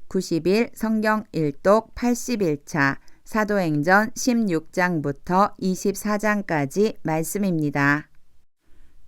90일 성경 일독 81차 사도행전 16장부터 24장까지 말씀입니다.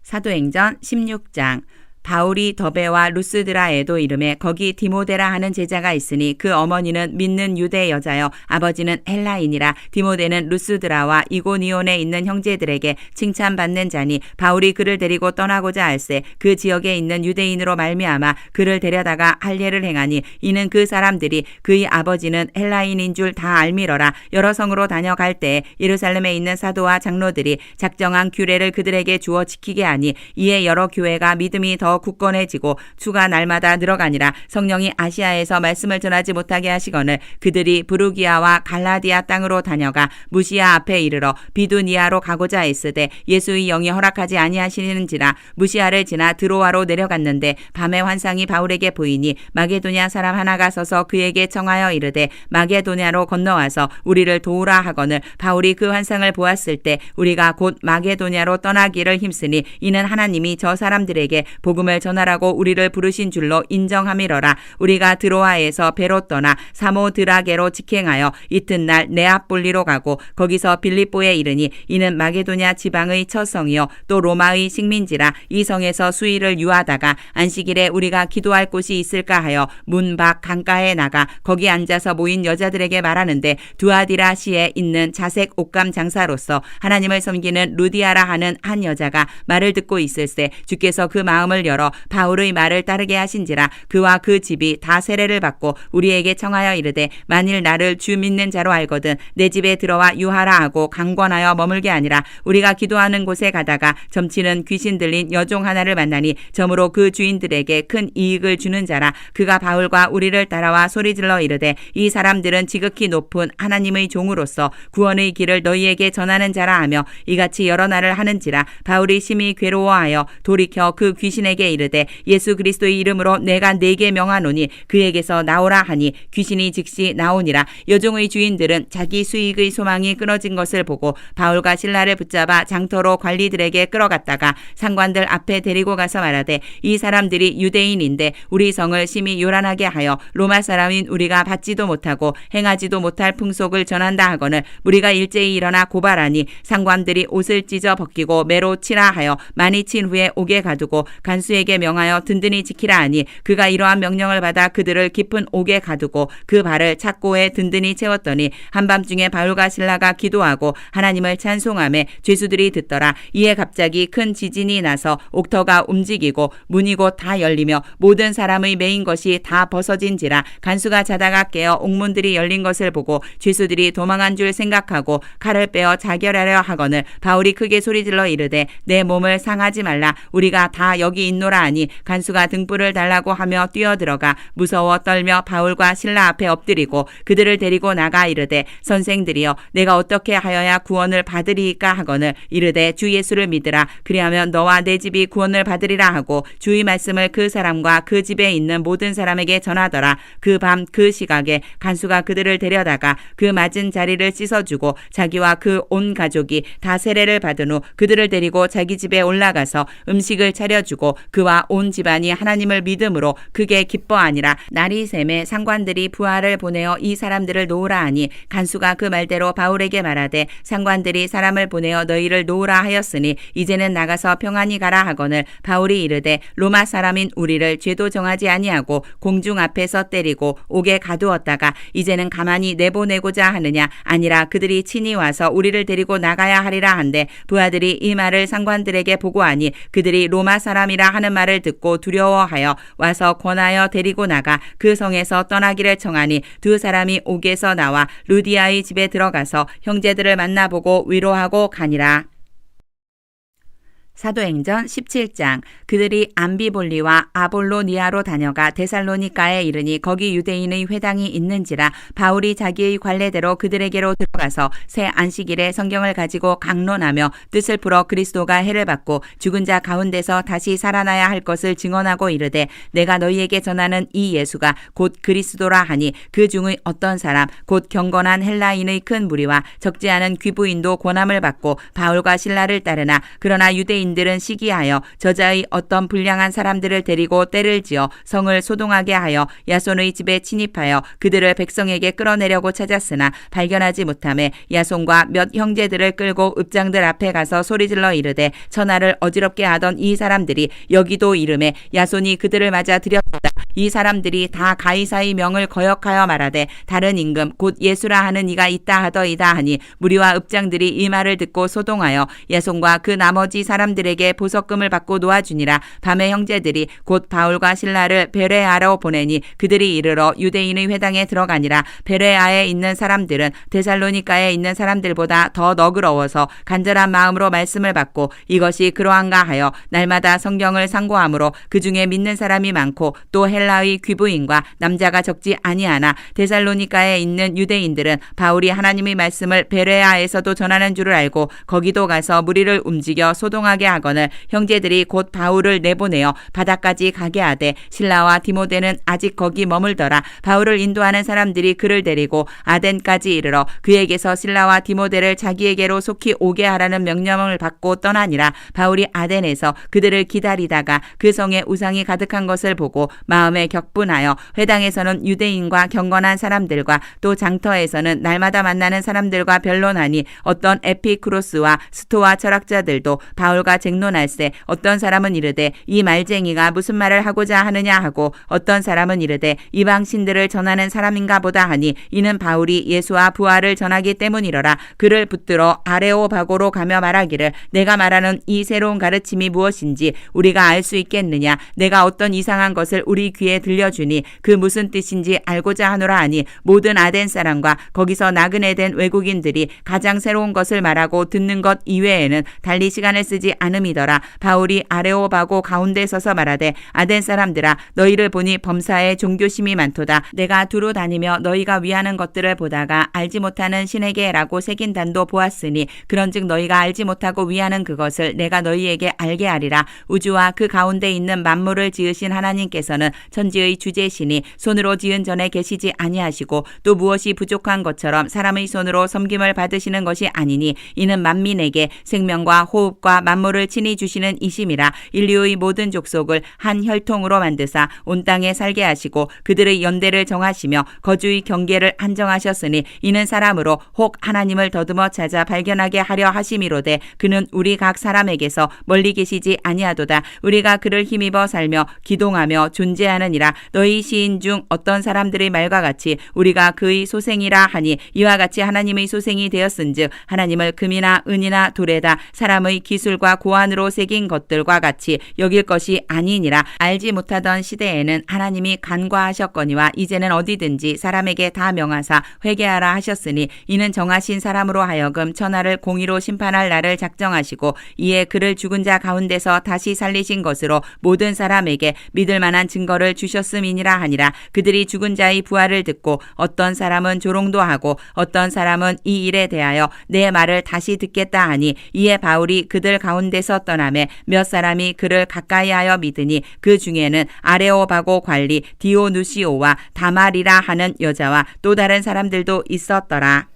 사도행전 16장. 바울이 더베와 루스드라에도 이름에 거기 디모데라 하는 제자가 있으니 그 어머니는 믿는 유대 여자여 아버지는 헬라인이라. 디모데는 루스드라와 이고니온에 있는 형제들에게 칭찬받는 자니 바울이 그를 데리고 떠나고자 할새 그 지역에 있는 유대인으로 말미암아 그를 데려다가 할례를 행하니 이는 그 사람들이 그의 아버지는 헬라인인 줄 다 알미러라. 여러 성으로 다녀갈 때에 예루살렘에 있는 사도와 장로들이 작정한 규례를 그들에게 주어 지키게 하니 이에 여러 교회가 믿음이 더 굳건해지고 수가 날마다 늘어가니라. 성령이 아시아에서 말씀을 전하지 못하게 하시거늘 그들이 부르기아와 갈라디아 땅으로 다녀가 무시아 앞에 이르러 비두니아로 가고자 했으되 예수의 영이 허락하지 아니하시는지라. 무시아를 지나 드로아로 내려갔는데 밤에 환상이 바울에게 보이니 마게도냐 사람 하나가 서서 그에게 청하여 이르되 마게도냐로 건너와서 우리를 도우라 하거늘 바울이 그 환상을 보았을 때 우리가 곧 마게도냐로 떠나기를 힘쓰니 이는 하나님이 저 사람들에게 복음을 전하라고 우리를 부르신 줄로 인정함이러라. 우리가 드로아에서 배로 떠나 사모드라게로 직행하여 이튿날 네아폴리로 가고 거기서 빌립보에 이르니 이는 마게도냐 지방의 첫 성이요 또 로마의 식민지라. 이 성에서 수일을 유하다가 안식일에 우리가 기도할 곳이 있을까 하여 문 밖 강가에 나가 거기 앉아서 모인 여자들에게 말하는데 두아디라시에 있는 자색 옷감 장사로서 하나님을 섬기는 루디아라 하는 한 여자가 말을 듣고 있을세 주께서 그 마음을 열어 바울의 말을 따르게 하신지라. 그와 그 집이 다 세례를 받고 우리에게 청하여 이르되 만일 나를 주 믿는 자로 알거든 내 집에 들어와 유하라 하고 강권하여 머물게 하니라. 우리가 기도하는 곳에 가다가 점치는 귀신 들린 여종 하나를 만나니 점으로 그 주인들에게 큰 이익을 주는 자라. 그가 바울과 우리를 따라와 소리질러 이르되 이 사람들은 지극히 높은 하나님의 종으로서 구원의 길을 너희에게 전하는 자라 하며 이같이 여러 날을 하는지라. 바울이 심히 괴로워하여 돌이켜 그 귀신에게 이르되 예수 그리스도의 이름으로 내가 네게 명하노니 그에게서 나오라 하니 귀신이 즉시 나오니라. 여종의 주인들은 자기 수익의 소망이 끊어진 것을 보고 바울과 실라를 붙잡아 장터로 관리들에게 끌어갔다가 상관들 앞에 데리고 가서 말하되 이 사람들이 유대인인데 우리 성을 심히 요란하게 하여 로마 사람인 우리가 받지도 못하고 행하지도 못할 풍속을 전한다 하거늘 우리가 일제히 일어나 고발하니 상관들이 옷을 찢어 벗기고 매로 치라 하여 많이 친 후에 옥에 가두고 간수에게 명하여 든든히 지키라 하니 그가 이러한 명령을 받아 그들을 깊은 옥에 가두고 그 발을 착고에 든든히 채웠더니 한밤중에 바울과 실라가 기도하고 하나님을 찬송하며 죄수들이 듣더라. 이에 갑자기 큰 지진이 나서 옥터가 움직이고 문이 곧 다 열리며 모든 사람의 매인 것이 다 벗어진지라. 간수가 자다가 깨어 옥문들이 열린 것을 보고 죄수들이 도망한 줄 생각하고 칼을 빼어 자결하려 하거늘 바울이 크게 소리질러 이르되 내 몸을 상하지 말라. 우리가 다 여기 있노라 하니 간수가 등불을 달라고 하며 뛰어들어가 무서워 떨며 바울과 실라 앞에 엎드리고 그들을 데리고 나가 이르되 선생들이여 내가 어떻게 하여야 구원을 받으리이까 하거늘 이르되 주 예수를 믿으라. 그리하면 너와 내 집이 구원을 받으리라 하고 주의 말씀을 그 사람과 그 집에 있는 모든 사람에게 전하더라. 그 밤 그 시각에 간수가 그들을 데려다가 그 맞은 자리를 씻어주고 자기와 그 온 가족이 다 세례를 받은 후 그들을 데리고 자기 집에 올라가서 음식을 차려주고 그와 온 집안이 하나님을 믿음으로 크게 기뻐하니라. 날이 샘에 상관들이 부하를 보내어 이 사람들을 놓으라 하니 간수가 그 말대로 바울에게 말하되 상관들이 사람을 보내어 너희를 놓으라 하였으니 이제는 나가서 평안히 가라 하거늘 바울이 이르되 로마 사람인 우리를 죄도 정하지 아니하고 공중 앞에서 때리고 옥에 가두었다가 이제는 가만히 내보내고자 하느냐. 아니라 그들이 친히 와서 우리를 데리고 나가야 하리라 한데 부하들이 이 말을 상관들에게 보고하니 그들이 로마 사람이라 하는 말을 듣고 두려워하여 와서 권하여 데리고 나가 그 성에서 떠나기를 청하니 두 사람이 옥에서 나와 루디아의 집에 들어가서 형제들을 만나보고 위로하고 가니라. 사도행전 17장. 그들이 암비볼리와 아볼로니아로 다녀가 데살로니가에 이르니 거기 유대인의 회당이 있는지라. 바울이 자기의 관례대로 그들에게로 들어가서 새 안식일에 성경을 가지고 강론하며 뜻을 풀어 그리스도가 해를 받고 죽은 자 가운데서 다시 살아나야 할 것을 증언하고 이르되 내가 너희에게 전하는 이 예수가 곧 그리스도라 하니 그 중의 어떤 사람 곧 경건한 헬라인의 큰 무리와 적지 않은 귀부인도 권함을 받고 바울과 실라를 따르나 그러나 유대인 유대인들은 시기하여 저자의 어떤 불량한 사람들을 데리고 떼를 지어 성을 소동하게 하여 야손의 집에 침입하여 그들을 백성에게 끌어내려고 찾았으나 발견하지 못하매 야손과 몇 형제들을 끌고 읍장들 앞에 가서 소리질러 이르되 천하를 어지럽게 하던 이 사람들이 여기도 이름에 야손이 그들을 맞아 들였다. 이 사람들이 다 가이사의 명을 거역하여 말하되 다른 임금 곧 예수라 하는 이가 있다 하더이다 하니 무리와 읍장들이 이 말을 듣고 소동하여 야손과 그 나머지 사람들에게 보석금을 받고 놓아주니라. 밤에 형제들이 곧 바울과 실라를 베레아로 보내니 그들이 이르러 유대인의 회당에 들어가니라. 베레아에 있는 사람들은 데살로니가에 있는 사람들보다 더 너그러워서 간절한 마음으로 말씀을 받고 이것이 그러한가 하여 날마다 성경을 상고하므로 그 중에 믿는 사람이 많고 또 헬라의 귀부인과 남자가 적지 아니하나 데살로니가에 있는 유대인들은 바울이 하나님의 말씀을 베레아에서도 전하는 줄을 알고 거기도 가서 무리를 움직여 소동하게 하거늘 형제들이 곧 바울을 내보내어 바다까지 가게 하되 실라와 디모데는 아직 거기 머물더라. 바울을 인도하는 사람들이 그를 데리고 아덴까지 이르러 그에게서 실라와 디모데를 자기에게로 속히 오게 하라는 명령을 받고 떠나니라. 바울이 아덴에서 그들을 기다리다가 그 성에 우상이 가득한 것을 보고 마음에 격분하여 회당에서는 유대인과 경건한 사람들과 또 장터에서는 날마다 만나는 사람들과 변론하니 어떤 에피크로스와 스토아 철학자들도 바울과 쟁론할세 어떤 사람은 이르되 이 말쟁이가 무슨 말을 하고자 하느냐 하고 어떤 사람은 이르되 이방 신들을 전하는 사람인가 보다 하니 이는 바울이 예수와 부활을 전하기 때문이러라. 그를 붙들어 아레오바고로 가며 말하기를 내가 말하는 이 새로운 가르침이 무엇인지 우리가 알 수 있겠느냐. 내가 어떤 이상한 것을 우리 귀에 들려주니 그 무슨 뜻인지 알고자 하노라 하니 모든 아덴 사람과 거기서 나그네 된 외국인들이 가장 새로운 것을 말하고 듣는 것 이외에는 달리 시간을 쓰지 않음이더라. 바울이 아레오바고 가운데 서서 말하되 아덴 사람들아 너희를 보니 범사에 종교심이 많도다. 내가 두루 다니며 너희가 위하는 것들을 보다가 알지 못하는 신에게라고 새긴 단도 보았으니 그런즉 너희가 알지 못하고 위하는 그것을 내가 너희에게 알게 하리라. 우주와 그 가운데 있는 만물을 지으신 하나님께서는 천지의 주제시니 손으로 지은 전에 계시지 아니하시고 또 무엇이 부족한 것처럼 사람의 손으로 섬김을 받으시는 것이 아니니 이는 만민에게 생명과 호흡과 만물을 친히 주시는 이심이라. 인류의 모든 족속을 한 혈통으로 만드사 온 땅에 살게 하시고 그들의 연대를 정하시며 거주의 경계를 한정하셨으니 이는 사람으로 혹 하나님을 더듬어 찾아 발견하게 하려 하심이로되 그는 우리 각 사람에게서 멀리 계시지 아니하도다. 우리가 그를 힘입어 살며 기동하며 존재하느니라. 너희 시인 중 어떤 사람들의 말과 같이 우리가 그의 소생이라 하니 이와 같이 하나님의 소생이 되었은즉 하나님을 금이나 은이나 돌에다 사람의 기술과 고안으로 새긴 것들과 같이 여길 것이 아니니라. 알지 못하던 시대에는 하나님이 간과하셨거니와 이제는 어디든지 사람에게 다 명하사 회개하라 하셨으니 이는 정하신 사람으로 하여금 천하를 공의로 심판할 날을 작정하시고 이에 그를 죽은 자 가운데서 다시 살리신 것으로 모든 사람에게 믿을 만한 증거를 주셨음이니라 하니라. 그들이 죽은 자의 부활을 듣고 어떤 사람은 조롱도 하고 어떤 사람은 이 일에 대하여 내 말을 다시 듣겠다 하니 이에 바울이 그들 가운데서 떠나매 몇 사람이 그를 가까이하여 믿으니 그 중에는 아레오바고 관리 디오누시오와 다말이라 하는 여자와 또 다른 사람들도 있었더라.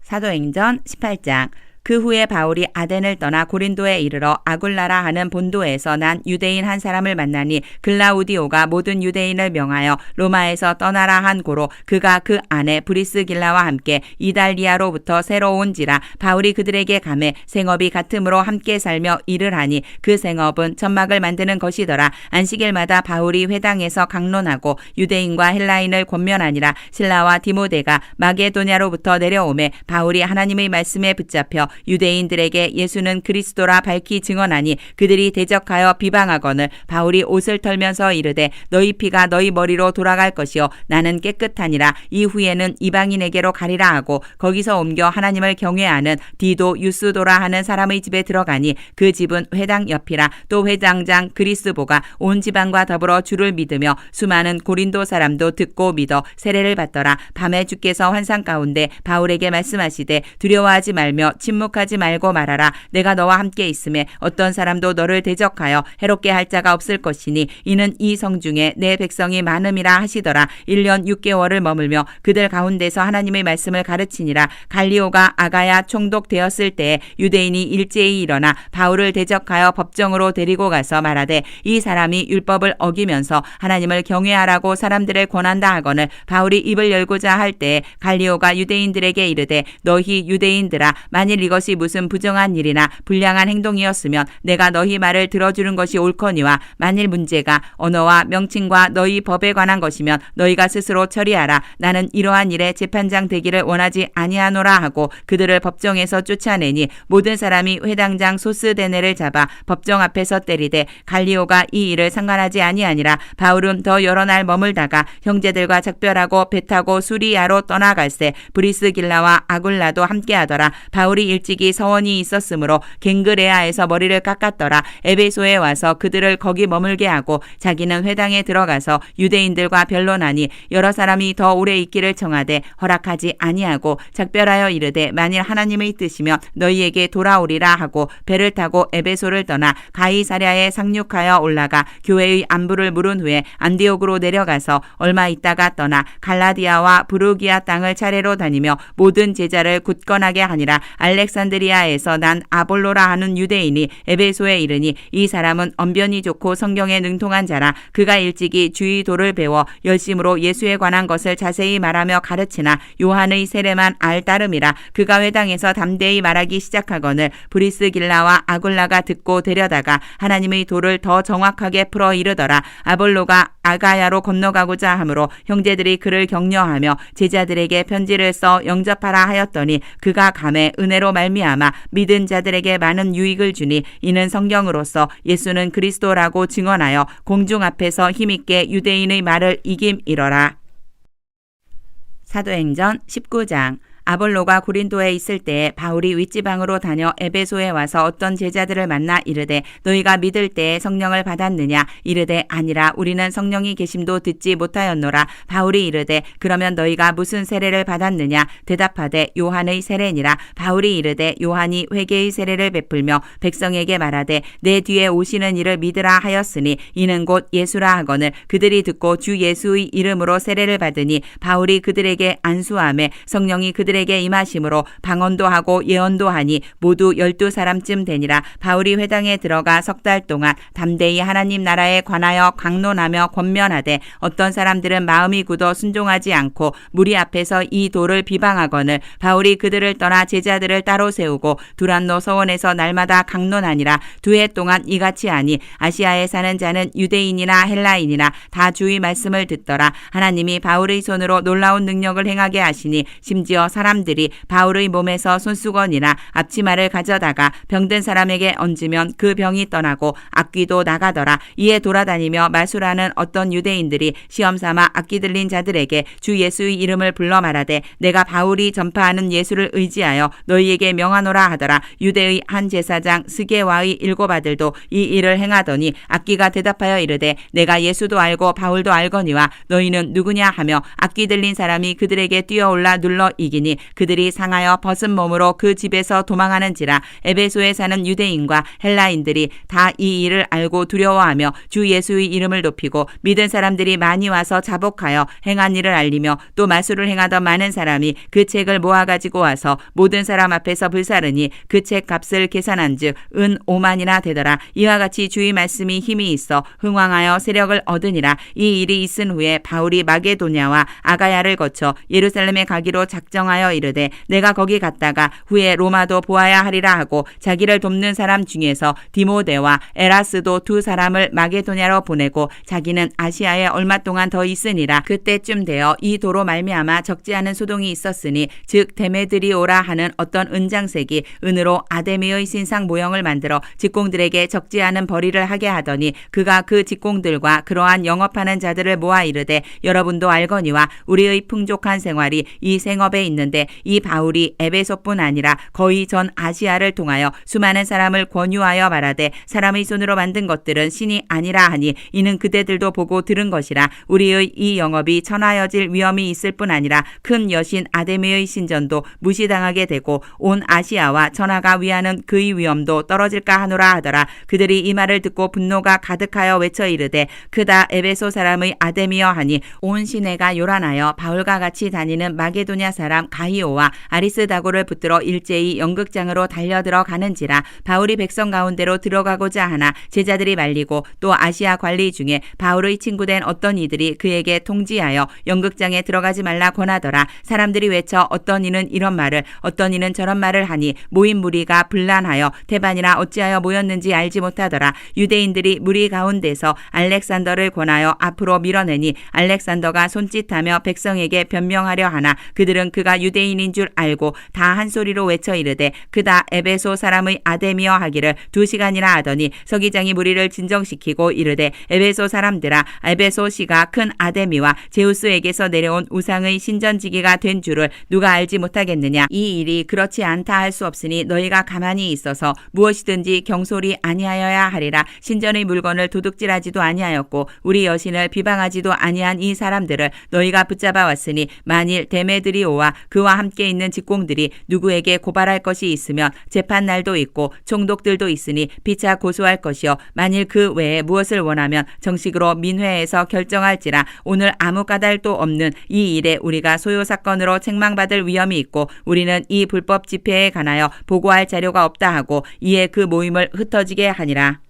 사도행전 18장. 그 후에 바울이 아덴을 떠나 고린도에 이르러 아굴라라 하는 본도에서 난 유대인 한 사람을 만나니 글라우디오가 모든 유대인을 명하여 로마에서 떠나라 한 고로 그가 그 아내 브리스길라와 함께 이달리아로부터 새로 온지라. 바울이 그들에게 가매 생업이 같음으로 함께 살며 일을 하니 그 생업은 천막을 만드는 것이더라. 안식일마다 바울이 회당에서 강론하고 유대인과 헬라인을 권면하니라. 실라와 디모데가 마게도냐로부터 내려오매 바울이 하나님의 말씀에 붙잡혀 유대인들에게 예수는 그리스도라 밝히 증언하니 그들이 대적하여 비방하거늘 바울이 옷을 털면서 이르되 너희 피가 너희 머리로 돌아갈 것이요 나는 깨끗하니라. 이후에는 이방인에게로 가리라 하고 거기서 옮겨 하나님을 경외하는 디도 유스도라 하는 사람의 집에 들어가니 그 집은 회당 옆이라. 또 회장장 그리스보가 온 지방과 더불어 주를 믿으며 수많은 고린도 사람도 듣고 믿어 세례를 받더라. 밤에 주께서 환상 가운데 바울에게 말씀하시되 두려워하지 말며 침묵 침묵하지 말고 말하라. 내가 너와 함께 있음에 어떤 사람도 너를 대적하여 해롭게 할 자가 없을 것이니 이는 이 성 중에 내 백성이 많음이라 하시더라. 1년 6개월을 머물며 그들 가운데서 하나님의 말씀을 가르치니라. 갈리오가 아가야 총독되었을 때에 유대인이 일제히 일어나 바울을 대적하여 법정으로 데리고 가서 말하되 이 사람이 율법을 어기면서 하나님을 경외하라고 사람들을 권한다 하거늘 바울이 입을 열고자 할 때에 갈리오가 유대인들에게 이르되 너희 유대인들아 만일 이것이 무슨 부정한 일이나 불량한 행동이었으면 내가 너희 말을 들어주는 것이 옳거니와 만일 문제가 언어와 명칭과 너희 법에 관한 것이면 너희가 스스로 처리하라. 나는 이러한 일에 재판장 되기를 원하지 아니하노라 하고 그들을 법정에서 쫓아내니 모든 사람이 회당장 소스데네를 잡아 법정 앞에서 때리되 갈리오가 이 일을 상관하지 아니하니라. 바울은 더 여러 날 머물다가 형제들과 작별하고 배 타고 수리아로 떠나갈새 브리스길라와 아굴라도 함께하더라. 바울이 일찍이 서원이 있었으므로 갱그레아에서 머리를 깎았더라. 에베소에 와서 그들을 거기 머물게 하고 자기는 회당에 들어가서 유대인들과 변론하니 여러 사람이 더 오래 있기를 청하되 허락하지 아니하고 작별하여 이르되 만일 하나님의 뜻이면 너희에게 돌아오리라 하고 배를 타고 에베소를 떠나 가이사랴에 상륙하여 올라가 교회의 안부를 물은 후에 안디옥으로 내려가서 얼마 있다가 떠나 갈라디아와 부르기아 땅을 차례로 다니며 모든 제자를 굳건하게 하니라. 알렉산드리아에서 난 아볼로라 하는 유대인이 에베소에 이르니 이 사람은 언변이 좋고 성경에 능통한 자라. 그가 일찍이 주의 도를 배워 열심으로 예수에 관한 것을 자세히 말하며 가르치나 요한의 세례만 알 따름이라. 그가 회당에서 담대히 말하기 시작하거늘 브리스길라와 아굴라가 듣고 데려다가 하나님의 도를 더 정확하게 풀어 이르더라. 아볼로가 아가야로 건너가고자 하므로 형제들이 그를 격려하며 제자들에게 편지를 써 영접하라 하였더니 그가 감에 은혜로 말미암아 믿은 자들에게 많은 유익을 주니 이는 성경으로서 예수는 그리스도라고 증언하여 공중 앞에서 힘있게 유대인의 말을 이김이러라. 사도행전 19장. 아볼로가 고린도에 있을 때에 바울이 윗지방으로 다녀 에베소에 와서 어떤 제자들을 만나 이르되 너희가 믿을 때에 성령을 받았느냐? 이르되 아니라 우리는 성령이 계심도 듣지 못하였노라. 바울이 이르되 그러면 너희가 무슨 세례를 받았느냐? 대답하되 요한의 세례니라. 바울이 이르되 요한이 회개의 세례를 베풀며 백성에게 말하되 내 뒤에 오시는 이를 믿으라 하였으니 이는 곧 예수라 하거늘 그들이 듣고 주 예수의 이름으로 세례를 받으니 바울이 그들에게 안수하매 성령이 그들에게 임하심으로 방언도 하고 예언도 하니 모두 12사람쯤 되니라. 바울이 회당에 들어가 석 달 동안 담대히 하나님 나라에 관하여 강론하며 권면하되 어떤 사람들은 마음이 굳어 순종하지 않고 무리 앞에서 이 도를 비방하거늘 바울이 그들을 떠나 제자들을 따로 세우고 두란노 서원에서 날마다 강론하니라. 2해 동안 이같이 하니 아시아에 사는 자는 유대인이나 헬라인이나 다 주의 말씀을 듣더라. 하나님이 바울의 손으로 놀라운 능력을 행하게 하시니 심지어 사람들이 바울의 몸에서 손수건이나 앞치마를 가져다가 병든 사람에게 얹으면 그 병이 떠나고 악귀도 나가더라. 이에 돌아다니며 마술하는 어떤 유대인들이 시험삼아 악귀 들린 자들에게 주 예수의 이름을 불러 말하되 내가 바울이 전파하는 예수를 의지하여 너희에게 명하노라 하더라. 유대의 한 제사장 스게와의 7 아들도 이 일을 행하더니 악귀가 대답하여 이르되 내가 예수도 알고 바울도 알거니와 너희는 누구냐 하며 악귀 들린 사람이 그들에게 뛰어올라 눌러 이기니 그들이 상하여 벗은 몸으로 그 집에서 도망하는지라. 에베소에 사는 유대인과 헬라인들이 다 이 일을 알고 두려워하며 주 예수의 이름을 높이고 믿은 사람들이 많이 와서 자복하여 행한 일을 알리며 또 마술을 행하던 많은 사람이 그 책을 모아가지고 와서 모든 사람 앞에서 불사르니 그 책 값을 계산한즉 은 5만이나 되더라. 이와 같이 주의 말씀이 힘이 있어 흥왕하여 세력을 얻으니라. 이 일이 있은 후에 바울이 마게도냐와 아가야를 거쳐 예루살렘에 가기로 작정하여 이르되 내가 거기 갔다가 후에 로마도 보아야 하리라 하고 자기를 돕는 사람 중에서 디모데와 에라스도 2 사람을 마게도냐로 보내고 자기는 아시아에 얼마 동안 더 있으니라. 그때쯤 되어 이 도로 말미암아 적지 않은 소동이 있었으니 즉 데메드리오라 하는 어떤 은장색이 은으로 아데미의 신상 모형을 만들어 직공들에게 적지 않은 벌이를 하게 하더니 그가 그 직공들과 그러한 영업하는 자들을 모아 이르되 여러분도 알거니와 우리의 풍족한 생활이 이 생업에 있는데 있는데 이 바울이 에베소뿐 아니라 거의 전 아시아를 통하여 수많은 사람을 권유하여 말하되 사람의 손으로 만든 것들은 신이 아니라 하니 이는 그대들도 보고 들은 것이라. 우리의 이 영업이 천하여질 위험이 있을 뿐 아니라 큰 여신 아데미의 신전도 무시당하게 되고 온 아시아와 천하가 위하는 그의 위엄도 떨어질까 하노라 하더라. 그들이 이 말을 듣고 분노가 가득하여 외쳐 이르되 그다 에베소 사람의 아데미여 하니 온 시내가 요란하여 바울과 같이 다니는 마게도냐 사람 가이오와 아리스다고를 붙들어 일제히 연극장으로 달려들어 가는지라. 바울이 백성 가운데로 들어가고자 하나 제자들이 말리고 또 아시아 관리 중에 바울의 친구된 어떤 이들이 그에게 통지하여 연극장에 들어가지 말라 권하더라. 사람들이 외쳐 어떤 이는 이런 말을 어떤 이는 저런 말을 하니 모인 무리가 분란하여 태반이나 어찌하여 모였는지 알지 못하더라. 유대인들이 무리 가운데서 알렉산더를 권하여 앞으로 밀어내니 알렉산더가 손짓하며 백성에게 변명하려 하나 그들은 그가 유대인인 줄 알고 다 한 소리로 외쳐 이르되 그다 에베소 사람의 아데미여 하기를 2시간이나 하더니 서기장이 무리를 진정시키고 이르되 에베소 사람들아 에베소시가 큰 아데미와 제우스에게서 내려온 우상의 신전지기가 된 줄을 누가 알지 못하겠느냐. 이 일이 그렇지 않다 할 수 없으니 너희가 가만히 있어서 무엇이든지 경솔이 아니하여야 하리라. 신전의 물건을 도둑질하지도 아니하였고 우리 여신을 비방하지도 아니한 이 사람들을 너희가 붙잡아 왔으니 만일 데메드리오와 그와 함께 있는 직공들이 누구에게 고발할 것이 있으면 재판날도 있고 총독들도 있으니 피차 고소할 것이요 만일 그 외에 무엇을 원하면 정식으로 민회에서 결정할지라. 오늘 아무 까닭도 없는 이 일에 우리가 소요 사건으로 책망받을 위험이 있고 우리는 이 불법 집회에 관하여 보고할 자료가 없다 하고 이에 그 모임을 흩어지게 하니라.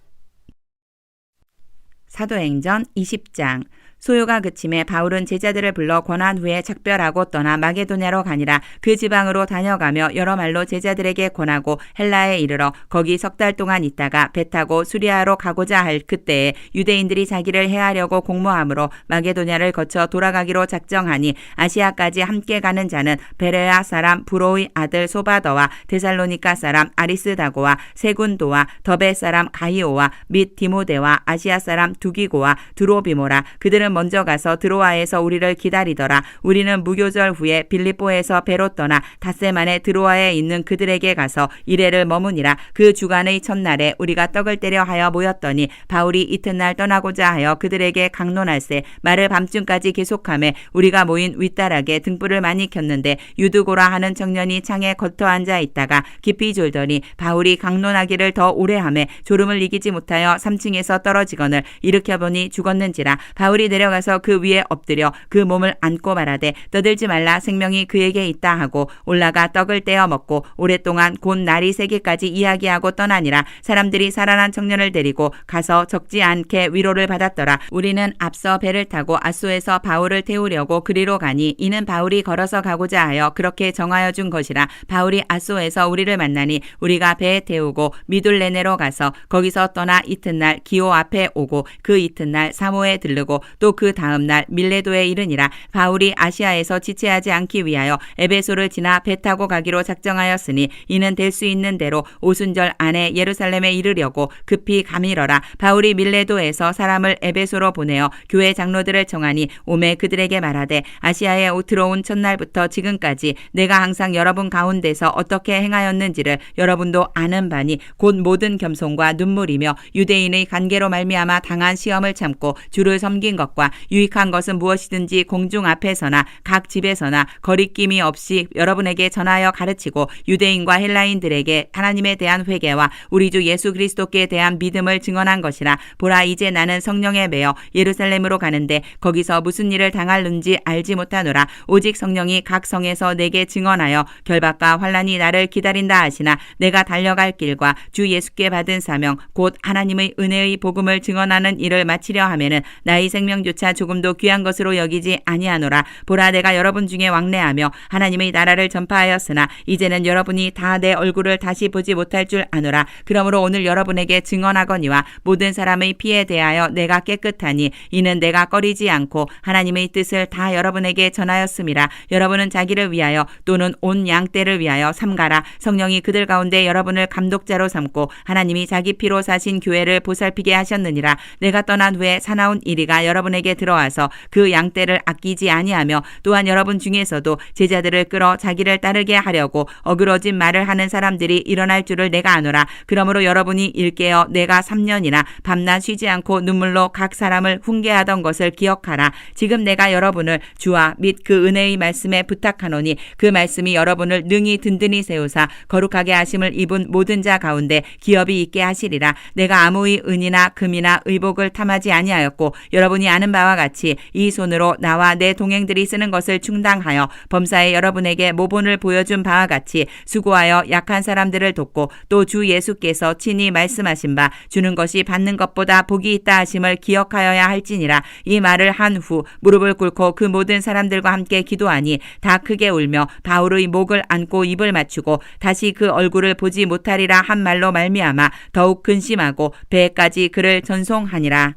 사도행전 20장. 소요가 그침에 바울은 제자들을 불러 권한 후에 작별하고 떠나 마게도냐로 가니라. 그 지방으로 다녀가며 여러 말로 제자들에게 권하고 헬라에 이르러 거기 3달 동안 있다가 배 타고 수리아로 가고자 할 그때에 유대인들이 자기를 해하려고 공모함으로 마게도냐를 거쳐 돌아가기로 작정하니 아시아까지 함께 가는 자는 베레아 사람 브로의 아들 소바더와 데살로니가 사람 아리스다고와 세군도와 더베 사람 가이오와 및 디모데와 아시아 사람 두기고와 두로비모라. 그들은 먼저 가서 드로아에서 우리를 기다리더라. 우리는 무교절 후에 빌립보에서 배로 떠나 닷새만에 드로아에 있는 그들에게 가서 이레를 머무니라. 그 주간의 첫날에 우리가 떡을 때려 하여 모였더니 바울이 이튿날 떠나고자 하여 그들에게 강론할세 말을 밤중까지 계속하며 우리가 모인 윗다락에 등불을 많이 켰는데 유두고라 하는 청년이 창에 겉어 앉아 있다가 깊이 졸더니 바울이 강론하기를 더 오래 하며 졸음을 이기지 못하여 3층에서 떨어지거늘 일으켜보니 죽었는지라. 바울이 내려가서 그 위에 엎드려 그 몸을 안고 말하되 떠들지 말라 생명이 그에게 있다 하고 올라가 떡을 떼어 먹고 오랫동안 곧 날이 새기까지 이야기하고 떠나니라. 사람들이 살아난 청년을 데리고 가서 적지 않게 위로를 받았더라. 우리는 앞서 배를 타고 아소에서 바울을 태우려고 그리로 가니 이는 바울이 걸어서 가고자 하여 그렇게 정하여 준 것이라. 바울이 아소에서 우리를 만나니 우리가 배에 태우고 미둘레네로 가서 거기서 떠나 이튿날 기오 앞에 오고 그 이튿날 사모에 들르고 또 그 다음날 밀레도에 이르니라. 바울이 아시아에서 지체하지 않기 위하여 에베소를 지나 배 타고 가기로 작정하였으니 이는 될 수 있는 대로 오순절 안에 예루살렘에 이르려고 급히 가밀어라. 바울이 밀레도에서 사람을 에베소로 보내어 교회 장로들을 청하니 오매 그들에게 말하되 아시아에 들어온 첫날부터 지금까지 내가 항상 여러분 가운데서 어떻게 행하였는지를 여러분도 아는 바니 곧 모든 겸손과 눈물이며 유대인의 관계로 말미암아 당한 시험을 참고 주를 섬긴 것과 유익한 것은 무엇이든지 공중 앞에서나 각 집에서나 거리낌이 없이 여러분에게 전하여 가르치고 유대인과 헬라인들에게 하나님에 대한 회개와 우리 주 예수 그리스도께 대한 믿음을 증언한 것이라. 보라 이제 나는 성령에 매여 예루살렘으로 가는데 거기서 무슨 일을 당할는지 알지 못하노라. 오직 성령이 각 성에서 내게 증언하여 결박과 환난이 나를 기다린다 하시나 내가 달려갈 길과 주 예수께 받은 사명 곧 하나님의 은혜의 복음을 증언하는 일을 마치려 하면은 나의 생명조차 조금도 귀한 것으로 여기지 아니하노라. 보라 내가 여러분 중에 왕래하며 하나님의 나라를 전파하였으나 이제는 여러분이 다 내 얼굴을 다시 보지 못할 줄 아노라. 그러므로 오늘 여러분에게 증언하거니와 모든 사람의 피에 대하여 내가 깨끗하니 이는 내가 꺼리지 않고 하나님의 뜻을 다 여러분에게 전하였음이라. 여러분은 자기를 위하여 또는 온 양떼를 위하여 삼가라. 성령이 그들 가운데 여러분을 감독자로 삼고 하나님이 자기 피로 사신 교회를 보살피게 하셨느니라. 내가 떠난 후에 사나운 이리가 여러분의 여러분에게 들어와서 그 양떼를 아끼지 아니하며 또한 여러분 중에서도 제자들을 끌어 자기를 따르게 하려고 어그러진 말을 하는 사람들이 일어날 줄을 내가 아노라. 그러므로 여러분이 일깨어 내가 3년이나 밤낮 쉬지 않고 눈물로 각 사람을 훈계하던 것을 기억하라. 지금 내가 여러분을 주와 및 그 은혜의 말씀에 부탁하노니 그 말씀이 여러분을 능히 든든히 세우사 거룩하게 하심을 입은 모든 자 가운데 기업이 있게 하시리라. 내가 아무의 은이나 금이나 의복을 탐하지 아니하였고 여러분이 아는 바와 같이 이 손으로 나와 내 동행들이 쓰는 것을 충당하여 범사에 여러분에게 모본을 보여준 바와 같이 수고하여 약한 사람들을 돕고 또 주 예수께서 친히 말씀하신 바 주는 것이 받는 것보다 복이 있다 하심을 기억하여야 할지니라. 이 말을 한 후 무릎을 꿇고 그 모든 사람들과 함께 기도하니 다 크게 울며 바울의 목을 안고 입을 맞추고 다시 그 얼굴을 보지 못하리라 한 말로 말미암아 더욱 근심하고 배에까지 그를 전송하니라.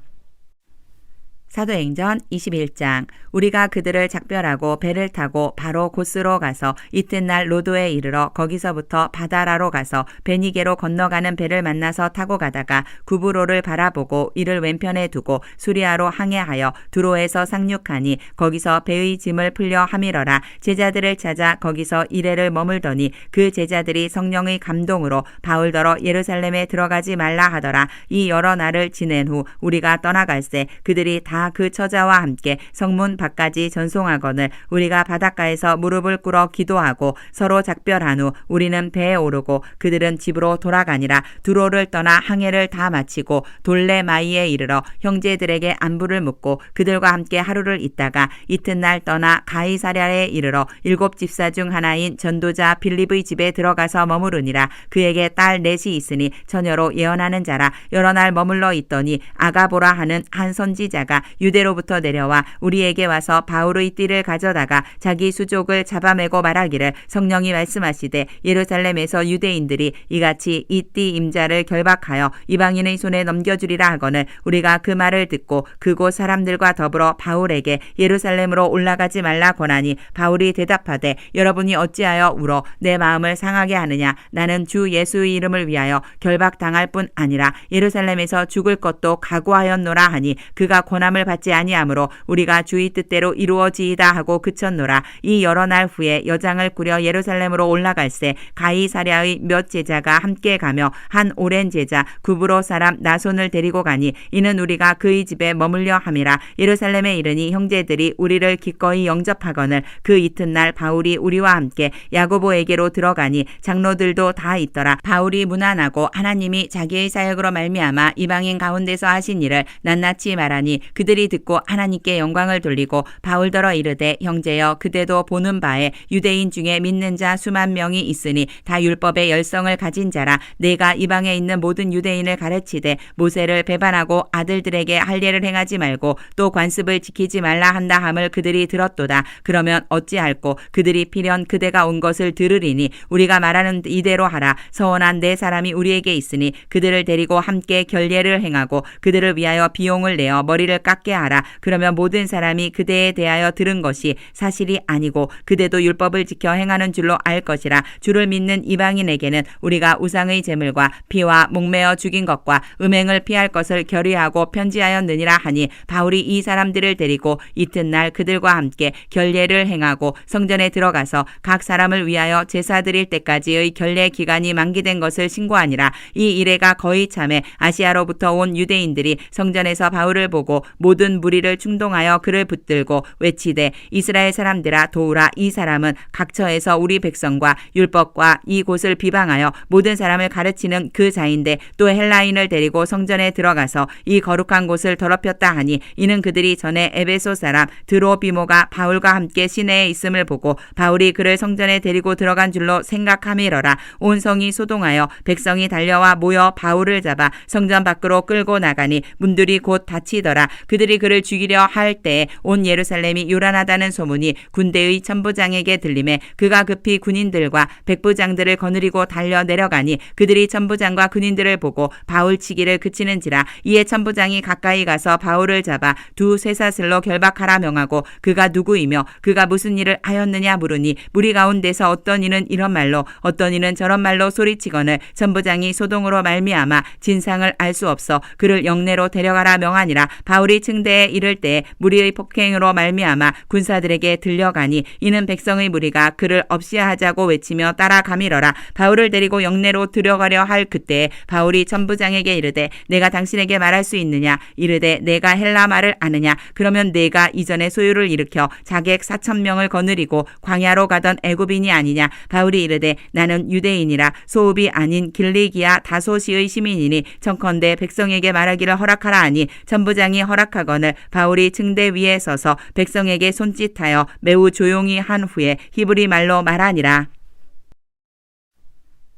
사도행전 21장. 우리가 그들을 작별하고 배를 타고 바로 고스로 가서 이튿날 로도에 이르러 거기서부터 바다라로 가서 베니게로 건너가는 배를 만나서 타고 가다가 구브로를 바라보고 이를 왼편에 두고 수리아로 항해하여 두로에서 상륙하니 거기서 배의 짐을 풀려 하미러라. 제자들을 찾아 거기서 이레를 머물더니 그 제자들이 성령의 감동으로 바울더러 예루살렘에 들어가지 말라 하더라. 이 여러 날을 지낸 후 우리가 떠나갈새 그들이 다 그 처자와 함께 성문 밖까지 전송하거늘 우리가 바닷가에서 무릎을 꿇어 기도하고 서로 작별한 후 우리는 배에 오르고 그들은 집으로 돌아가니라. 두로를 떠나 항해를 다 마치고 돌레마이에 이르러 형제들에게 안부를 묻고 그들과 함께 하루를 있다가 이튿날 떠나 가이사랴에 이르러 7 집사 중 하나인 전도자 빌립의 집에 들어가서 머무르니라. 그에게 딸 넷이 있으니 처녀로 예언하는 자라. 여러 날 머물러 있더니 아가보라 하는 한 선지자가 유대로부터 내려와 우리에게 와서 바울의 띠를 가져다가 자기 수족을 잡아매고 말하기를 성령이 말씀하시되 예루살렘에서 유대인들이 이같이 이 띠 임자를 결박하여 이방인의 손에 넘겨주리라 하거늘 우리가 그 말을 듣고 그곳 사람들과 더불어 바울에게 예루살렘으로 올라가지 말라 권하니 바울이 대답하되 여러분이 어찌하여 울어 내 마음을 상하게 하느냐. 나는 주 예수의 이름을 위하여 결박당할 뿐 아니라 예루살렘에서 죽을 것도 각오하였노라 하니 그가 권함을 받지 아니하므로 우리가 주의 뜻대로 이루어지이다 하고 그쳤노라. 이 여러 날 후에 여장을 꾸려 예루살렘으로 올라갈새 가이사랴의 몇 제자가 함께 가며 한 오랜 제자 구브로 사람 나손을 데리고 가니 이는 우리가 그의 집에 머물려 함이라. 예루살렘에 이르니 형제들이 우리를 기꺼이 영접하거늘 그 이튿날 바울이 우리와 함께 야고보에게로 들어가니 장로들도 다 있더라. 바울이 무난하고 하나님이 자기의 사역으로 말미암아 이방인 가운데서 하신 일을 낱낱이 말하니 그들이 듣고 하나님께 영광을 돌리고 바울더러 이르되 형제여 그대도 보는 바에 유대인 중에 믿는 자 수만 명이 있으니 다 율법의 열성을 가진 자라. 내가 이방에 있는 모든 유대인을 가르치되 모세를 배반하고 아들들에게 할례를 행하지 말고 또 관습을 지키지 말라 한다 함을 그들이 들었도다. 그러면 어찌할꼬 그들이 필연 그대가 온 것을 들으리니 우리가 말하는 이대로 하라. 서원한 네 사람이 우리에게 있으니 그들을 데리고 함께 결례를 행하고 그들을 위하여 비용을 내어 머리를 깎게 하라. 그러면 모든 사람이 그대에 대하여 들은 것이 사실이 아니고 그대도 율법을 지켜 행하는 줄로 알 것이라. 주를 믿는 이방인에게는 우리가 우상의 제물과 피와 목매어 죽인 것과 음행을 피할 것을 결의하고 편지하였느니라 하니 바울이 이 사람들을 데리고 이튿날 그들과 함께 결례를 행하고 성전에 들어가서 각 사람을 위하여 제사 드릴 때까지의 결례 기간이 만기된 것을 신고하니라. 이 이래가 거의 참에 아시아로부터 온 유대인들이 성전에서 바울을 보고 모든 무리를 충동하여 그를 붙들고 외치되 이스라엘 사람들아 도우라. 이 사람은 각처에서 우리 백성과 율법과 이 곳을 비방하여 모든 사람을 가르치는 그 자인데 또 헬라인을 데리고 성전에 들어가서 이 거룩한 곳을 더럽혔다 하니 이는 그들이 전에 에베소 사람 드로비모가 바울과 함께 시내에 있음을 보고 바울이 그를 성전에 데리고 들어간 줄로 생각함이러라. 온 성이 소동하여 백성이 달려와 모여 바울을 잡아 성전 밖으로 끌고 나가니 문들이 곧 닫히더라. 그들이 그를 죽이려 할 때에 온 예루살렘이 요란하다는 소문이 군대의 천부장에게 들림에 그가 급히 군인들과 백부장들을 거느리고 달려 내려가니 그들이 천부장과 군인들을 보고 바울 치기를 그치는지라. 이에 천부장이 가까이 가서 바울을 잡아 두 쇠사슬로 결박하라 명하고 그가 누구이며 그가 무슨 일을 하였느냐 물으니 무리 가운데서 어떤 이는 이런 말로 어떤 이는 저런 말로 소리치거늘 천부장이 소동으로 말미암아 진상을 알 수 없어 그를 영내로 데려가라 명하니라. 바울이 층대에 이를 때 무리의 폭행으로 말미암아 군사들에게 들려가니 이는 백성의 무리가 그를 없이하자고 외치며 따라가밀어라. 바울을 데리고 영내로 들어가려 할 그때에 바울이 천부장에게 이르되 내가 당신에게 말할 수 있느냐? 이르되 내가 헬라 말을 아느냐? 그러면 내가 이전에 소유를 일으켜 자객 4,000명을 거느리고 광야로 가던 애굽인이 아니냐? 바울이 이르되 나는 유대인이라 소읍이 아닌 길리기아 다소시의 시민이니 청컨대 백성에게 말하기를 허락하라 하니 천부장이 허락하거늘 바울이 층대 위에 서서 백성에게 손짓하여 매우 조용히 한 후에 히브리 말로 말하니라.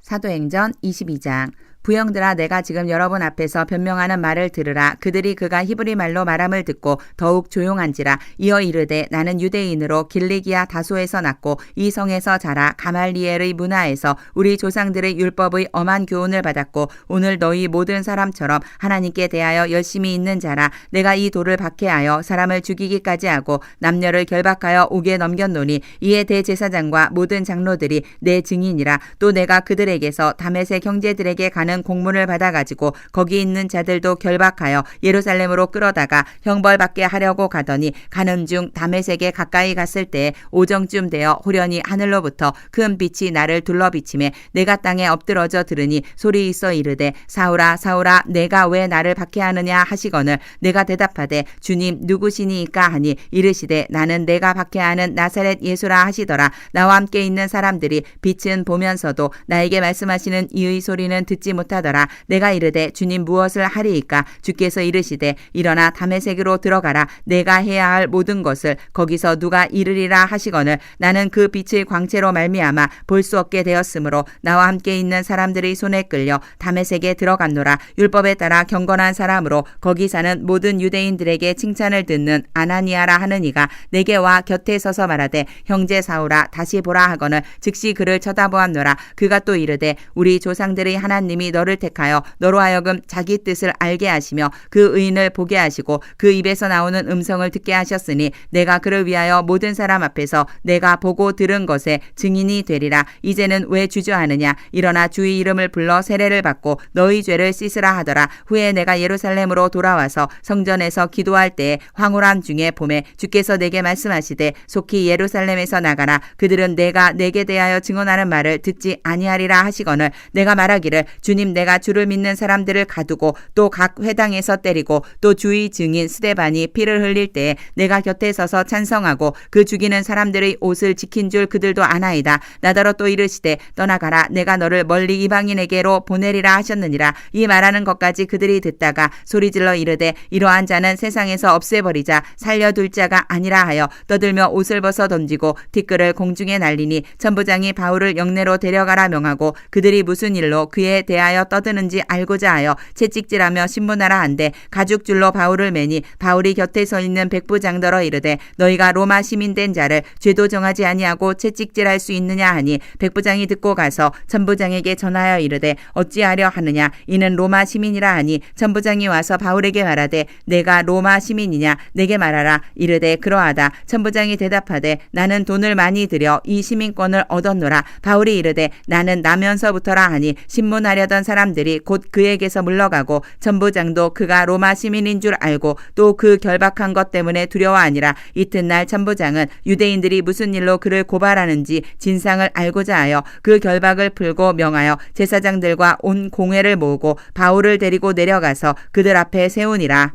사도행전 22장. 부형들아 내가 지금 여러분 앞에서 변명하는 말을 들으라. 그들이 그가 히브리 말로 말함을 듣고 더욱 조용한지라. 이어 이르되 나는 유대인으로 길리기아 다소에서 났고 이 성에서 자라 가말리엘의 문화에서 우리 조상들의 율법의 엄한 교훈을 받았고 오늘 너희 모든 사람처럼 하나님께 대하여 열심히 있는 자라. 내가 이 돌을 박해하여 사람을 죽이기까지 하고 남녀를 결박하여 옥에 넘겼노니 이에 대제사장과 모든 장로들이 내 증인이라. 또 내가 그들에게서 다메섹 형제들에게 가는 공문을 받아가지고 거기 있는 자들도 결박하여 예루살렘으로 끌어다가 형벌받게 하려고 가더니 가는 중 다메섹에 가까이 갔을 때에 오정쯤 되어 호련히 하늘로부터 큰 빛이 나를 둘러비치매 내가 땅에 엎드러져 들으니 소리 있어 이르되 사울아 사울아 내가 왜 나를 박해하느냐 하시거늘 내가 대답하되 주님 누구시니이까 하니 이르시되 나는 내가 박해하는 나사렛 예수라 하시더라. 나와 함께 있는 사람들이 빛은 보면서도 나에게 말씀하시는 이의 소리는 듣지 못하더라. 내가 이르되 주님 무엇을 하리이까? 주께서 이르시되 일어나 다메섹으로 들어가라. 내가 해야 할 모든 것을 거기서 누가 이르리라 하시거늘 나는 그 빛의 광채로 말미암아 볼 수 없게 되었으므로 나와 함께 있는 사람들의 손에 끌려 다메섹에 들어갔노라. 율법에 따라 경건한 사람으로 거기 사는 모든 유대인들에게 칭찬을 듣는 아나니아라 하는 이가 내게 와 곁에 서서 말하되 형제 사울아 다시 보라 하거늘 즉시 그를 쳐다보았노라. 그가 또 이르되 우리 조상들의 하나님이 너를 택하여 너로 하여금 자기 뜻을 알게 하시며 그 의인을 보게 하시고 그 입에서 나오는 음성을 듣게 하셨으니 내가 그를 위하여 모든 사람 앞에서 내가 보고 들은 것에 증인이 되리라. 이제는 왜 주저하느냐? 일어나 주의 이름을 불러 세례를 받고 너희 죄를 씻으라 하더라. 후에 내가 예루살렘으로 돌아와서 성전에서 기도할 때에 황홀함 중에 봄에 주께서 내게 말씀하시되 속히 예루살렘에서 나가라. 그들은 내가 내게 대하여 증언하는 말을 듣지 아니하리라 하시거늘 내가 말하기를 주님 내가 주를 믿는 사람들을 가두고 또 각 회당에서 때리고 또 주의 증인 스데반이 피를 흘릴 때에 내가 곁에 서서 찬성하고 그 죽이는 사람들의 옷을 지킨 줄 그들도 아나이다. 나더러 또 이르시되 떠나가라. 내가 너를 멀리 이방인에게로 보내리라 하셨느니라. 이 말하는 것까지 그들이 듣다가 소리질러 이르되 이러한 자는 세상에서 없애버리자. 살려둘 자가 아니라 하여 떠들며 옷을 벗어 던지고 티끌을 공중에 날리니 천부장이 바울을 영내로 데려가라 명하고 그들이 무슨 일로 그에 대하여 떠드는지 알고자 하여 채찍질하며 신문하라 한데 가죽줄로 바울을 매니 바울이 곁에 서 있는 백부장더러 이르되 너희가 로마 시민된 자를 죄도 정하지 아니하고 채찍질할 수 있느냐 하니 백부장이 듣고 가서 천부장에게 전하여 이르되 어찌하려 하느냐 이는 로마 시민이라 하니 천부장이 와서 바울에게 말하되 내가 로마 시민이냐 내게 말하라. 이르되 그러하다. 천부장이 대답하되 나는 돈을 많이 들여 이 시민권을 얻었노라. 바울이 이르되 나는 나면서부터라 하니 신문하려던 사람들이 곧 그에게서 물러가고 천부장도 그가 로마 시민인 줄 알고 또 그 결박한 것 때문에 두려워하니라. 이튿날 천부장은 유대인들이 무슨 일로 그를 고발하는지 진상을 알고자 하여 그 결박을 풀고 명하여 제사장들과 온 공회를 모으고 바울을 데리고 내려가서 그들 앞에 세우니라.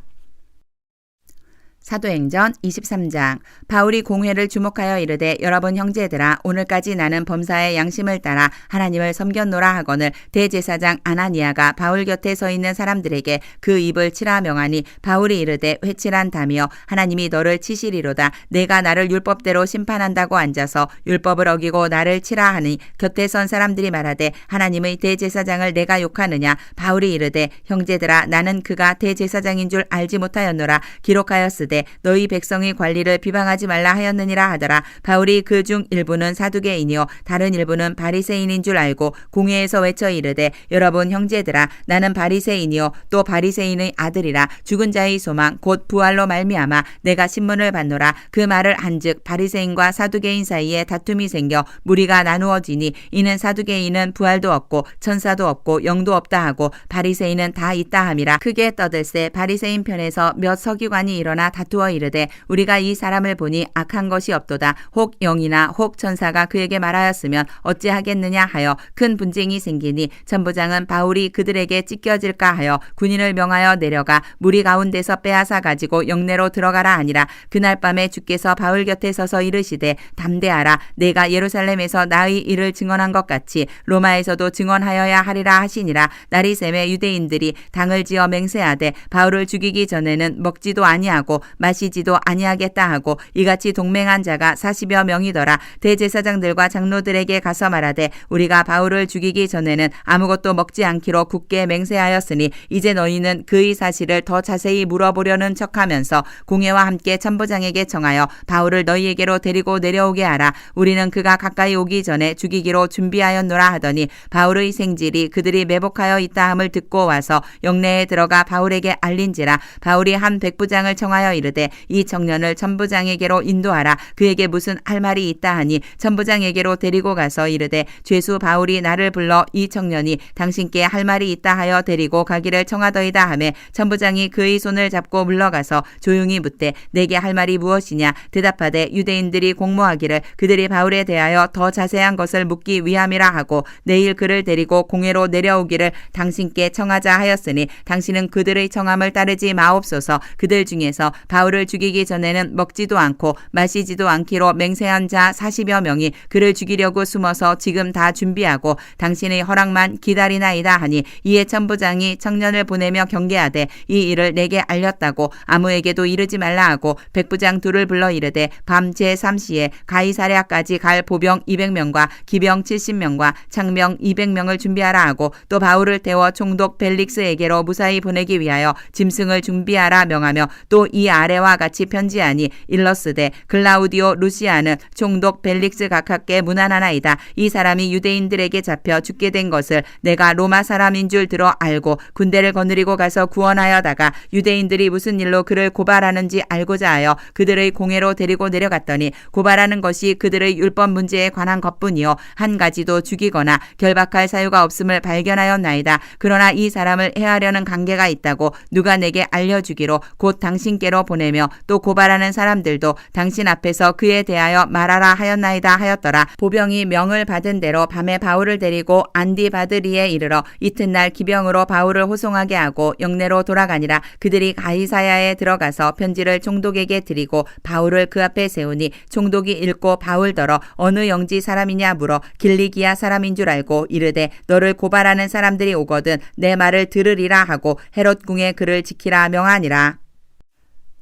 사도행전 23장. 바울이 공회를 주목하여 이르되 여러분 형제들아 오늘까지 나는 범사의 양심을 따라 하나님을 섬겼노라 하거늘 대제사장 아나니아가 바울 곁에 서 있는 사람들에게 그 입을 치라 명하니 바울이 이르되 회칠한다며 하나님이 너를 치시리로다. 내가 나를 율법대로 심판한다고 앉아서 율법을 어기고 나를 치라 하니 곁에 선 사람들이 말하되 하나님의 대제사장을 내가 욕하느냐. 바울이 이르되 형제들아 나는 그가 대제사장인 줄 알지 못하였노라. 기록하였으되 이르되 너희 백성의 관리를 비방하지 말라 하였느니라 하더라. 바울이 그 중 일부는 사두개인이요 다른 일부는 바리새인인 줄 알고 공회에서 외쳐 이르되 여러분 형제들아 나는 바리새인이요 또 바리새인의 아들이라 죽은 자의 소망 곧 부활로 말미암아 내가 신문을 받노라. 그 말을 한즉 바리새인과 사두개인 사이에 다툼이 생겨 무리가 나누어지니 이는 사두개인은 부활도 없고 천사도 없고 영도 없다 하고 바리새인은 다 있다 함이라. 크게 떠들세 바리새인 편에서 몇 서기관이 일어나 다투어 이르되 우리가 이 사람을 보니 악한 것이 없도다. 혹 영이나 혹 천사가 그에게 말하였으면 어찌하겠느냐 하여 큰 분쟁이 생기니 천부장은 바울이 그들에게 찢겨질까 하여 군인을 명하여 내려가 무리 가운데서 빼앗아 가지고 영내로 들어가라 하니라. 그날 밤에 주께서 바울 곁에 서서 이르시되 담대하라. 내가 예루살렘에서 나의 일을 증언한 것 같이 로마에서도 증언하여야 하리라 하시니라. 날이 새매 유대인들이 당을 지어 맹세하되 바울을 죽이기 전에는 먹지도 아니하고 마시지도 아니하겠다 하고 이같이 동맹한 자가 40여 명이더라. 대제사장들과 장로들에게 가서 말하되 우리가 바울을 죽이기 전에는 아무것도 먹지 않기로 굳게 맹세하였으니 이제 너희는 그의 사실을 더 자세히 물어보려는 척하면서 공회와 함께 천부장에게 청하여 바울을 너희에게로 데리고 내려오게 하라. 우리는 그가 가까이 오기 전에 죽이기로 준비하였노라 하더니 바울의 생질이 그들이 매복하여 있다 함을 듣고 와서 영내에 들어가 바울에게 알린지라. 바울이 한 백부장을 청하여 이르되 이 청년을 천부장에게로 인도하라. 그에게 무슨 할 말이 있다 하니 천부장에게로 데리고 가서 이르되 죄수 바울이 나를 불러 이 청년이 당신께 할 말이 있다 하여 데리고 가기를 청하더이다 하매 천부장이 그의 손을 잡고 물러가서 조용히 묻되 내게 할 말이 무엇이냐. 대답하되 유대인들이 공모하기를 그들이 바울에 대하여 더 자세한 것을 묻기 위함이라 하고 내일 그를 데리고 공회로 내려오기를 당신께 청하자 하였으니 당신은 그들의 청함을 따르지 마옵소서. 그들 중에서 바울을 죽이기 전에는 먹지도 않고 마시지도 않기로 맹세한 자 40여 명이 그를 죽이려고 숨어서 지금 다 준비하고 당신의 허락만 기다리나이다 하니 이에 천부장이 청년을 보내며 경계하되 이 일을 내게 알렸다고 아무에게도 이르지 말라 하고 백부장 둘을 불러 이르되 밤 제3시에 가이사랴까지 갈 보병 200명과 기병 70명과 창병 200명을 준비하라 하고 또 바울을 태워 총독 벨릭스에게로 무사히 보내기 위하여 짐승을 준비하라 명하며 또 이 아래와 같이 편지하니 일러스되 글라우디오 루시아는 총독 벨릭스 각하께 문안하나이다. 이 사람이 유대인들에게 잡혀 죽게 된 것을 내가 로마 사람인 줄 들어 알고 군대를 거느리고 가서 구원하여다가 유대인들이 무슨 일로 그를 고발하는지 알고자 하여 그들의 공회로 데리고 내려갔더니 고발하는 것이 그들의 율법 문제에 관한 것뿐이요 한 가지도 죽이거나 결박할 사유가 없음을 발견하였나이다. 그러나 이 사람을 해하려는 관계가 있다고 누가 내게 알려주기로 곧 당신께로 보내며 또 고발하는 사람들도 당신 앞에서 그에 대하여 말하라 하였나이다 하였더라. 보병이 명을 받은 대로 밤에 바울을 데리고 안디바드리에 이르러 이튿날 기병으로 바울을 호송하게 하고 영내로 돌아가니라. 그들이 가이사야에 들어가서 편지를 총독에게 드리고 바울을 그 앞에 세우니 총독이 읽고 바울더러 어느 영지 사람이냐 물어 길리기아 사람인 줄 알고 이르되 너를 고발하는 사람들이 오거든 내 말을 들으리라 하고 헤롯 궁에 그를 지키라 명하니라.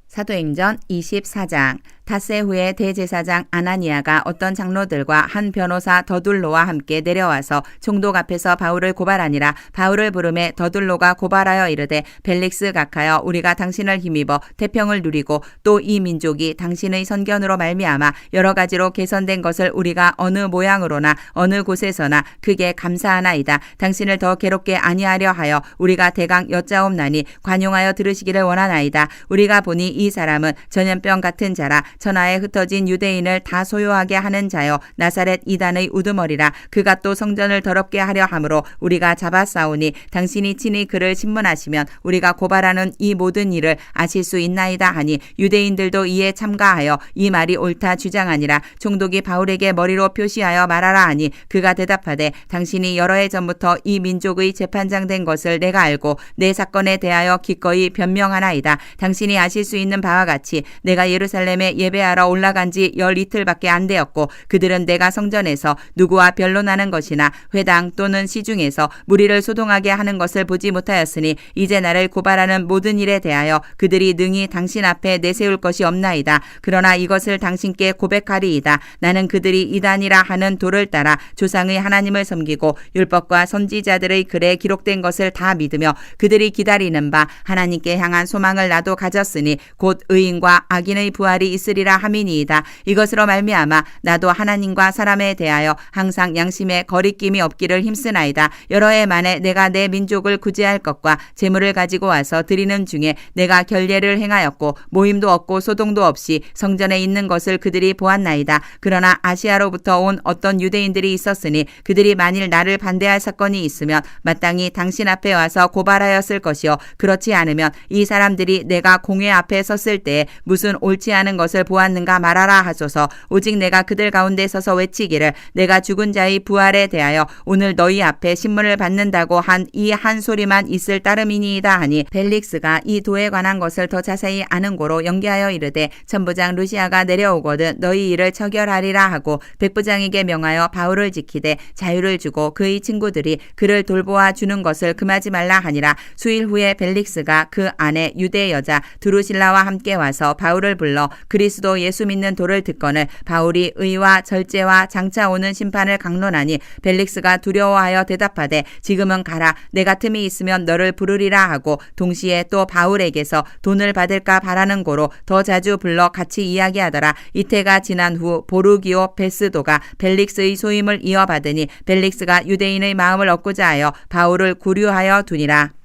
사도행전 24장. 닷새 후에 대제사장 아나니아가 어떤 장로들과 한 변호사 더둘로와 함께 내려와서 총독 앞에서 바울을 고발하니라. 바울을 부르매 더둘로가 고발하여 이르되 벨릭스 각하여 우리가 당신을 힘입어 태평을 누리고 또 이 민족이 당신의 선견으로 말미암아 여러 가지로 개선된 것을 우리가 어느 모양으로나 어느 곳에서나 크게 감사하나이다. 당신을 더 괴롭게 아니하려 하여 우리가 대강 여짜옵나니 관용하여 들으시기를 원하나이다. 우리가 보니 이 사람은 전염병 같은 자라 천하에 흩어진 유대인을 다 소요하게 하는 자여 나사렛 이단의 우두머리라. 그가 또 성전을 더럽게 하려 함으로 우리가 잡아싸우니 당신이 친히 그를 신문하시면 우리가 고발하는 이 모든 일을 아실 수 있나이다 하니 유대인들도 이에 참가하여 이 말이 옳다 주장하니라. 총독이 바울에게 머리로 표시하여 말하라 하니 그가 대답하되 당신이 여러 해 전부터 이 민족의 재판장 된 것을 내가 알고 내 사건에 대하여 기꺼이 변명하나이다. 당신이 아실 수 있는 바와 같이 내가 예루살렘에 예배하러 올라간 지 열 이틀밖에 안 되었고 그들은 내가 성전에서 누구와 변론하는 것이나 회당 또는 시중에서 무리를 소동하게 하는 것을 보지 못하였으니 이제 나를 고발하는 모든 일에 대하여 그들이 능히 당신 앞에 내세울 것이 없나이다. 그러나 이것을 당신께 고백하리이다. 나는 그들이 이단이라 하는 도를 따라 조상의 하나님을 섬기고 율법과 선지자들의 글에 기록된 것을 다 믿으며 그들이 기다리는 바 하나님께 향한 소망을 나도 가졌으니 곧 의인과 악인의 부활이 있으리라 함이니이다. 이것으로 말미암아 나도 하나님과 사람에 대하여 항상 양심에 거리낌이 없기를 힘쓰나이다. 여러 해 만에 내가 내 민족을 구제할 것과 재물을 가지고 와서 드리는 중에 내가 결례를 행하였고 모임도 없고 소동도 없이 성전에 있는 것을 그들이 보았나이다. 그러나 아시아로부터 온 어떤 유대인들이 있었으니 그들이 만일 나를 반대할 사건이 있으면 마땅히 당신 앞에 와서 고발하였을 것이요 그렇지 않으면 이 사람들이 내가 공회 앞에 섰을 때에 무슨 옳지 않은 것을 보았는가 말하라 하소서. 오직 내가 그들 가운데 서서 외치기를 내가 죽은 자의 부활에 대하여 오늘 너희 앞에 신문을 받는다고 한 이 한 소리만 있을 따름이니이다 하니 벨릭스가 이 도에 관한 것을 더 자세히 아는 고로 연기하여 이르되 천부장 루시아가 내려오거든 너희 일을 처결하리라 하고 백부장에게 명하여 바울을 지키되 자유를 주고 그의 친구들이 그를 돌보아 주는 것을 금하지 말라 하니라. 수일 후에 벨릭스가 그 아내 유대 여자 드루실라와 함께 와서 바울을 불러 그리스도 예수 믿는 도를 듣거늘 바울이 의와 절제와 장차 오는 심판을 강론하니 벨릭스가 두려워하여 대답하되 지금은 가라. 내 같음이 있으면 너를 부르리라 하고 동시에 또 바울에게서 돈을 받을까 바라는 고로 더 자주 불러 같이 이야기하더라. 이태가 지난 후 보르기오 베스도가 벨릭스의 소임을 이어받으니 벨릭스가 유대인의 마음을 얻고자 하여 바울을 구류하여 두니라.